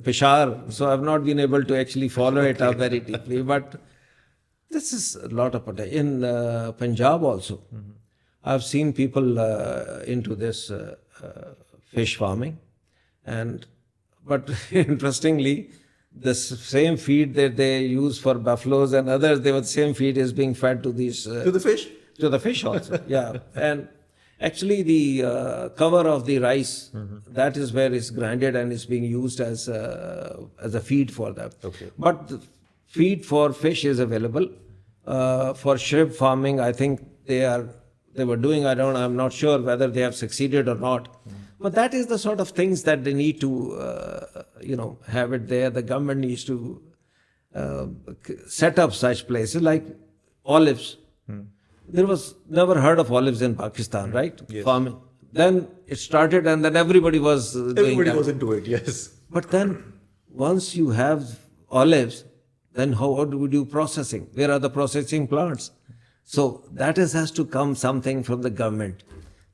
B: Peshawar, so I've not been able to actually follow it up very deeply. But this is a lot of potential. In Punjab also, I've seen people into this fish farming. But interestingly, the same feed that they use for buffaloes and others, the same feed is being fed to these...
A: to the fish?
B: To the fish also, yeah. And actually, the cover of the rice, that is where it's grinded and is being used as a feed for them.
A: Okay.
B: But the feed for fish is available. For shrimp farming, I think they were doing, I'm not sure whether they have succeeded or not. But that is the sort of things that they need to, you know, have it there. The government needs to set up such places like olives. There was never heard of olives in Pakistan, right?
A: Yes.
B: Farming. Then it started and then everybody was doing that.
A: Everybody was into it, yes.
B: But then once you have olives, then how do we do processing? Where are the processing plants? So that has to come something from the government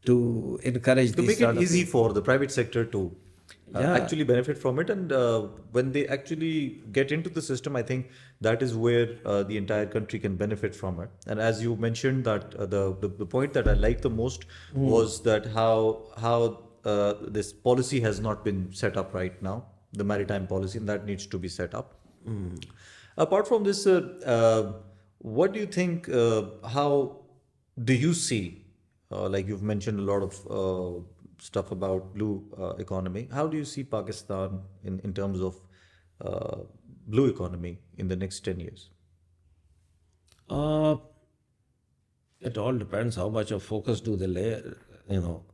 B: to encourage
A: to
B: these
A: make it easy for the private sector to actually benefit from it. And when they actually get into the system, I think that is where the entire country can benefit from it. And as you mentioned, that the point that I liked the most was that how this policy has not been set up right now, the maritime policy, and that needs to be set up. Apart from this, what do you think, how do you see, like you've mentioned a lot of stuff about blue economy. How do you see Pakistan in terms of blue economy in the next 10 years?
B: It all depends how much of focus do they lay, you know.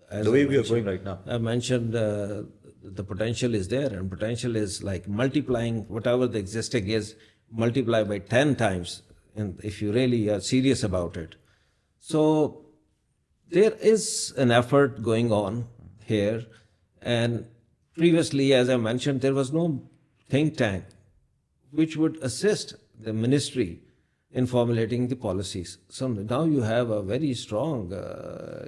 B: As
A: the way we are going right now.
B: I mentioned the potential is there, and potential is like multiplying whatever the existing is, multiply by 10 times, and if you really are serious about it. So there is an effort going on here, and previously, as I mentioned, there was no think tank which would assist the ministry in formulating the policies. So now you have a very strong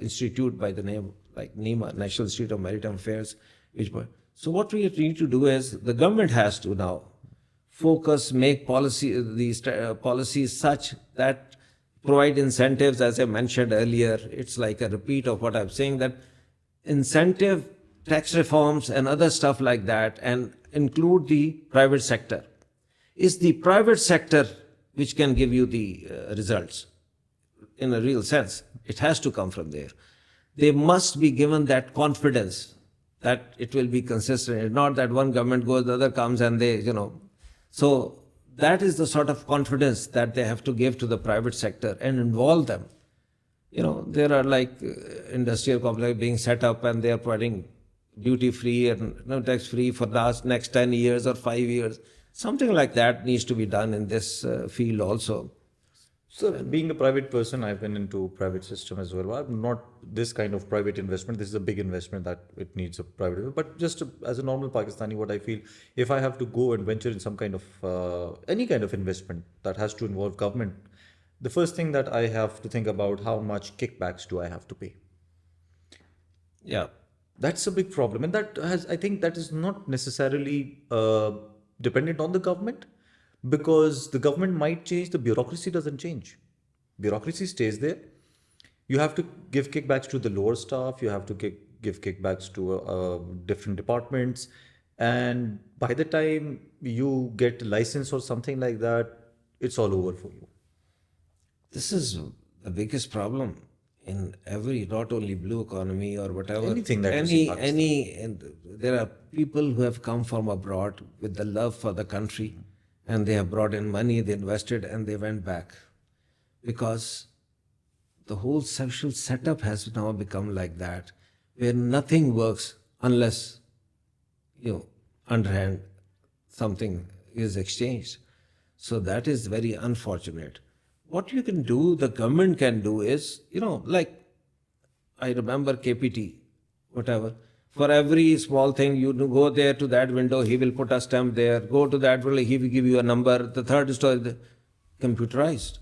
B: institute by the name like NEMA, National Institute of Maritime Affairs. So what we need to do is the government has to now focus, make policies such that provide incentives, as I mentioned earlier. It's like a repeat of what I'm saying, that incentive, tax reforms and other stuff like that, and include the private sector. It's the private sector which can give you the results in a real sense. It has to come from there. They must be given that confidence that it will be consistent. It's not that one government goes, the other comes, and they, So that is the sort of confidence that they have to give to the private sector and involve them. There are like industrial complexes being set up, and they are providing duty-free and tax-free for the next 10 years or 5 years. Something like that needs to be done in this field also.
A: So being a private person, I've been into private system as well. I'm not this kind of private investment. This is a big investment that it needs a private. But just as a normal Pakistani, what I feel, if I have to go and venture in some kind of, any kind of investment that has to involve government, the first thing that I have to think about, how much kickbacks do I have to pay?
B: Yeah.
A: That's a big problem. And I think that is not necessarily dependent on the government, because the government might change, the bureaucracy doesn't change. Bureaucracy stays there. You have to give kickbacks to the lower staff. You have to give kickbacks to different departments. And by the time you get a license or something like that, it's all over for you.
B: This is the biggest problem in every, not only blue economy or whatever.
A: Anything that
B: there are people who have come from abroad with the love for the country, and they have brought in money, they invested, and they went back. Because the whole social setup has now become like that, where nothing works unless, underhand something is exchanged. So that is very unfortunate. What you can do, the government can do is, like I remember KPT, whatever. For every small thing, you go there to that window, he will put a stamp there. Go to that window, he will give you a number. The third story, computerized.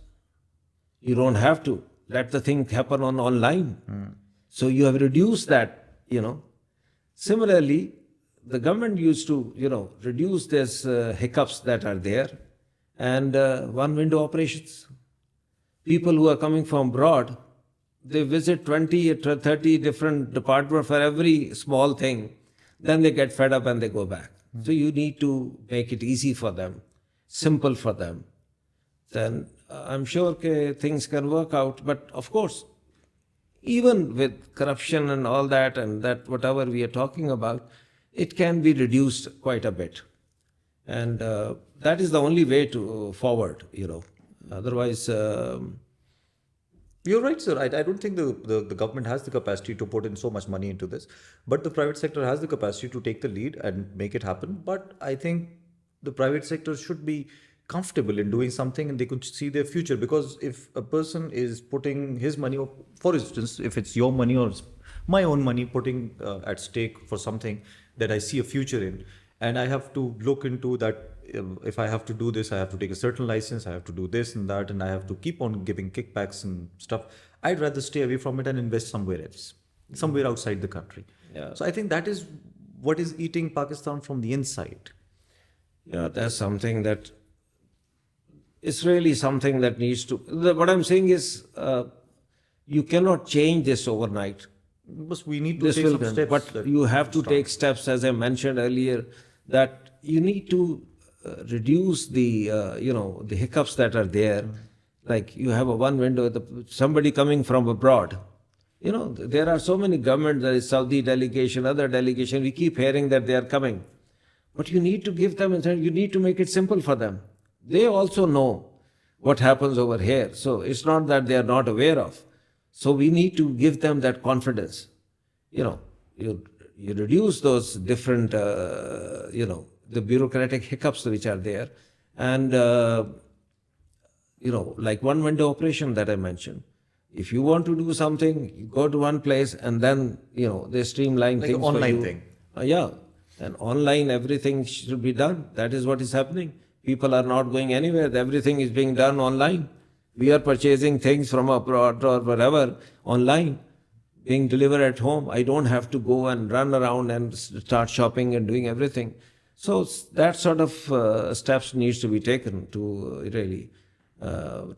B: You don't have to let the thing happen online. So you have reduced that, Similarly, the government used to, reduce these hiccups that are there, and one window operations. People who are coming from abroad, they visit 20 or 30 different departments for every small thing. Then they get fed up and they go back. So you need to make it easy for them, simple for them. Then I'm sure things can work out. But of course, even with corruption and all that, and that whatever we are talking about, it can be reduced quite a bit. And that is the only way to forward, Otherwise,
A: you're right, sir. I don't think the government has the capacity to put in so much money into this, but the private sector has the capacity to take the lead and make it happen. But I think the private sector should be comfortable in doing something, and they could see their future. Because if a person is putting his money, for instance, if it's your money or my own money, putting at stake for something that I see a future in, and I have to look into that. If I have to do this, I have to take a certain license, I have to do this and that, and I have to keep on giving kickbacks and stuff. I'd rather stay away from it and invest somewhere else, somewhere outside the country.
B: Yeah.
A: So I think that is what is eating Pakistan from the inside.
B: Yeah, that's something that it's really something that needs to. What I'm saying is, you cannot change this overnight.
A: But we need to take some steps.
B: But you have to take steps, as I mentioned earlier, that you need to reduce the the hiccups that are there. Like you have a one window, somebody coming from abroad. There are so many governments, there is Saudi delegation, other delegation. We keep hearing that they are coming, but you need to give them, you need to make it simple for them. They also know what happens over here, so it's not that they are not aware of. So we need to give them that confidence. You reduce those different, the bureaucratic hiccups which are there, And, like one window operation that I mentioned. If you want to do something, you go to one place and then, they streamline
A: Like an
B: things for
A: online
B: you.
A: thing.
B: Yeah. And online, everything should be done. That is what is happening. People are not going anywhere. Everything is being done online. We are purchasing things from abroad or wherever online, being delivered at home. I don't have to go and run around and start shopping and doing everything. So that sort of steps needs to be taken to really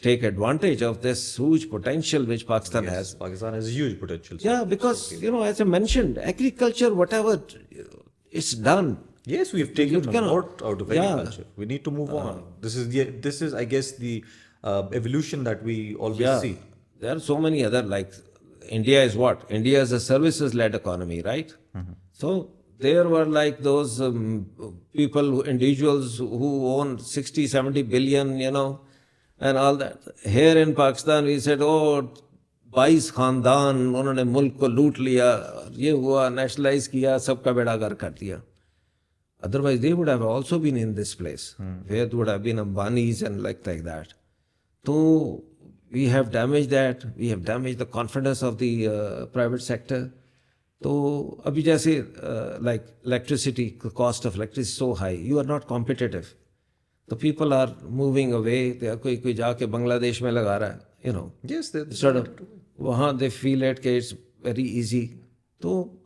B: take advantage of this huge potential which Pakistan has.
A: Pakistan has huge potential.
B: Yeah, because, as I mentioned, agriculture, whatever, it's done.
A: Yes, we've taken a lot out of
B: Yeah.
A: agriculture. We need to move on. This is, I guess, the evolution that we always see.
B: There are so many other, like India is what? India is a services-led economy, right? So there were like those people, individuals who own 60, 70 billion, and all that. Here in Pakistan, we said, oh, 22 खानदान उन्होंने मुल्क को लूट लिया, ये हुआ, nationalise किया, सबका बेड़ा गर्क कर दिया. Otherwise, they would have also been in this place, where there would have been Ambanis and like that. So we have damaged that. We have damaged the confidence of the private sector. So abhi jaise like electricity, the cost of electricity is so high. You are not competitive. The people are moving away. They are koi jaake Bangladesh mein laga raha hai,
A: Yes, they
B: sort of wahan they feel it it's very easy. So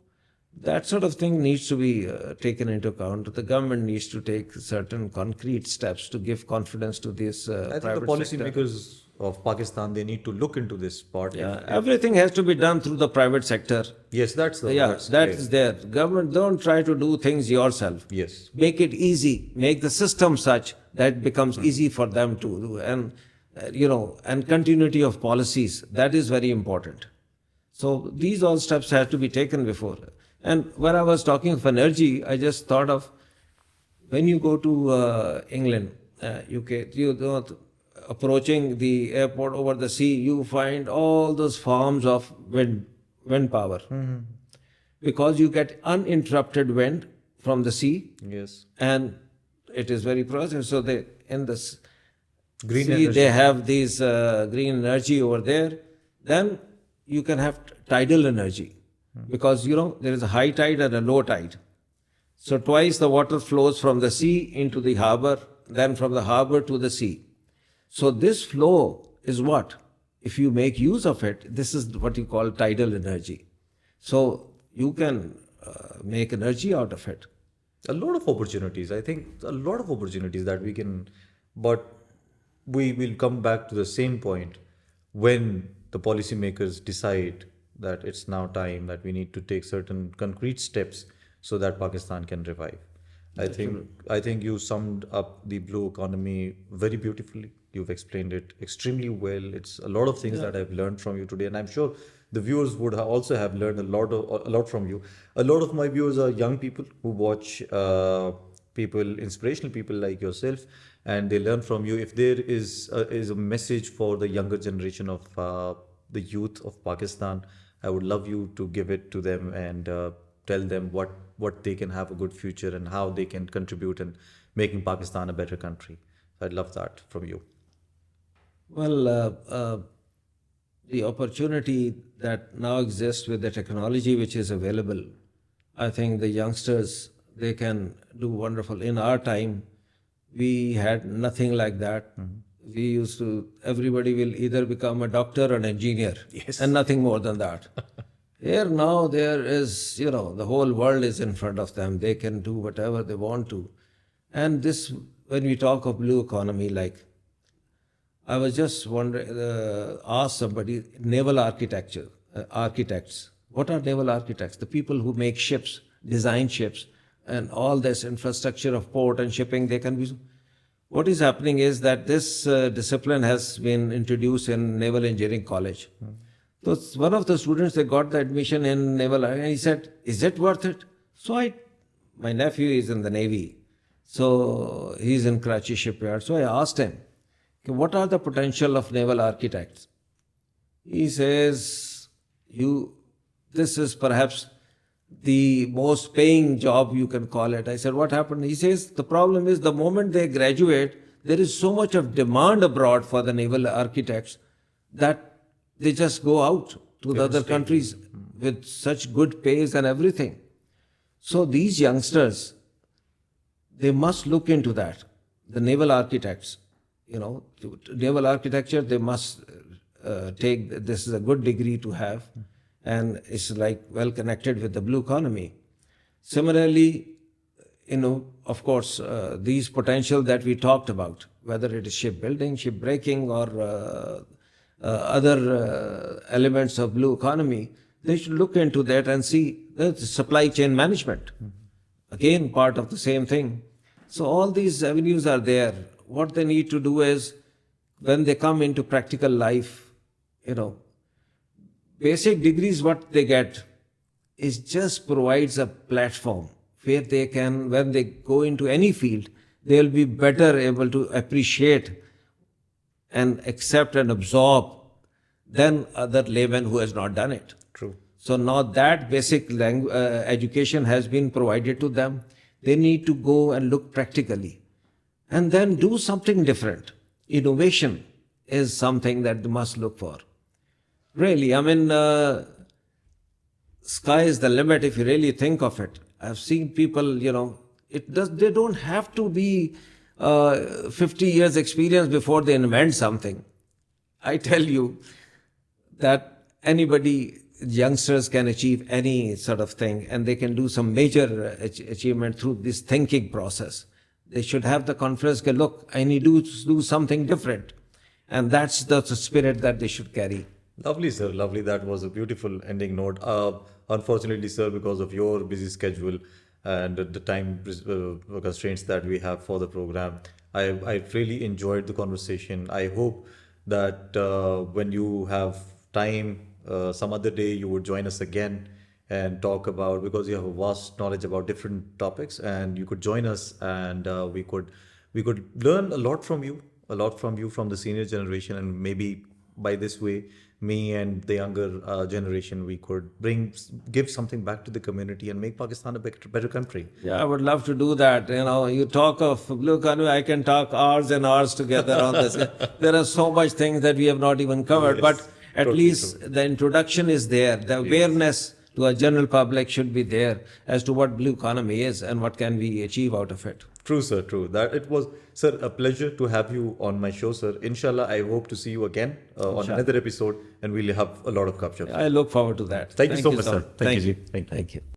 B: that sort of thing needs to be taken into account. The government needs to take certain concrete steps to give confidence to this
A: I think the policymakers of Pakistan, they need to look into this part.
B: Yeah, everything has to be done through the private sector.
A: Yes, that's the
B: That is there. Government, don't try to do things yourself.
A: Yes.
B: Make it easy. Make the system such that it becomes easy for them to do. And, and continuity of policies, that is very important. So these all steps have to be taken before. And when I was talking of energy, I just thought of when you go to England, UK, approaching the airport over the sea, you find all those farms of wind power. Because you get uninterrupted wind from the sea.
A: Yes.
B: And it is very processed. So they in the
A: Green
B: sea,
A: energy.
B: they have these green energy over there. Then you can have tidal energy. Because, there is a high tide and a low tide. So twice the water flows from the sea into the harbor, then from the harbor to the sea. So this flow is what? If you make use of it, this is what you call tidal energy. So you can make energy out of it.
A: A lot of opportunities. I think a lot of opportunities that we can, but we will come back to the same point when the policymakers decide that it's now time that we need to take certain concrete steps so that Pakistan can revive. I think you summed up the blue economy very beautifully. You've explained it extremely well. It's a lot of things that I've learned from you today, and I'm sure the viewers would also have learned a lot from you. A lot of my viewers are young people who watch inspirational people like yourself, and they learn from you. If there is a message for the younger generation of the youth of Pakistan, I would love you to give it to them and tell them what they can have a good future and how they can contribute in making Pakistan a better country. I'd love that from you.
B: Well, the opportunity that now exists with the technology which is available, I think the youngsters, they can do wonderful. In our time, we had nothing like that. We used to, everybody will either become a doctor or an engineer, and nothing more than that. Here now there is, the whole world is in front of them. They can do whatever they want to. And this, when we talk of blue economy, like, I was just wondering, ask somebody, naval architecture, architects. What are naval architects? The people who make ships, design ships, and all this infrastructure of port and shipping, they can be. What is happening is that this discipline has been introduced in Naval Engineering College. So one of the students, they got the admission in Naval, and he said, is it worth it? So my nephew is in the Navy. So he's in Karachi shipyard. So I asked him, what are the potential of naval architects? He says, this is perhaps the most paying job, you can call it. I said, what happened? He says, the problem is the moment they graduate, there is so much of demand abroad for the naval architects that they just go out to the other countries with such good pays and everything. So these youngsters, they must look into that. The naval architects, naval architecture, they must take, this is a good degree to have, and it's like well connected with the blue economy. Similarly, of course, these potential that we talked about, whether it is shipbuilding, shipbreaking, or other elements of blue economy, they should look into that and see the supply chain management. Again, part of the same thing. So all these avenues are there. What they need to do is, when they come into practical life, basic degrees what they get is just provides a platform where they can, when they go into any field, they'll be better able to appreciate and accept and absorb than other laymen who has not done it.
A: True.
B: So now that basic education has been provided to them, they need to go and look practically and then do something different. Innovation is something that they must look for. Really, sky is the limit if you really think of it. I've seen people, they don't have to be 50 years experience before they invent something. I tell you that anybody, youngsters can achieve any sort of thing, and they can do some major achievement through this thinking process. They should have the confidence, look, I need to do something different. And that's the spirit that they should carry.
A: Lovely, sir. Lovely. That was a beautiful ending note. Unfortunately, sir, because of your busy schedule and the time constraints that we have for the program, I really enjoyed the conversation. I hope that when you have time, some other day, you would join us again and talk about, because you have a vast knowledge about different topics, and you could join us, and we could learn a lot from you from the senior generation, and maybe by this way, me and the younger generation, we could give something back to the community and make Pakistan a better country.
B: Yeah, I would love to do that. You talk of blue economy, I can talk hours and hours together on this. There are so much things that we have not even covered,
A: Yes,
B: but at
A: totally
B: least
A: true.
B: the introduction is there. The awareness to a general public should be there as to what blue economy is and what can we achieve out of it.
A: True, sir. True. That it was, sir, a pleasure to have you on my show, sir. Inshallah, I hope to see you again on another episode, and we'll have a lot of capture.
B: I look forward to that.
A: Thank you so much, sir. Thank you.
B: Thank you.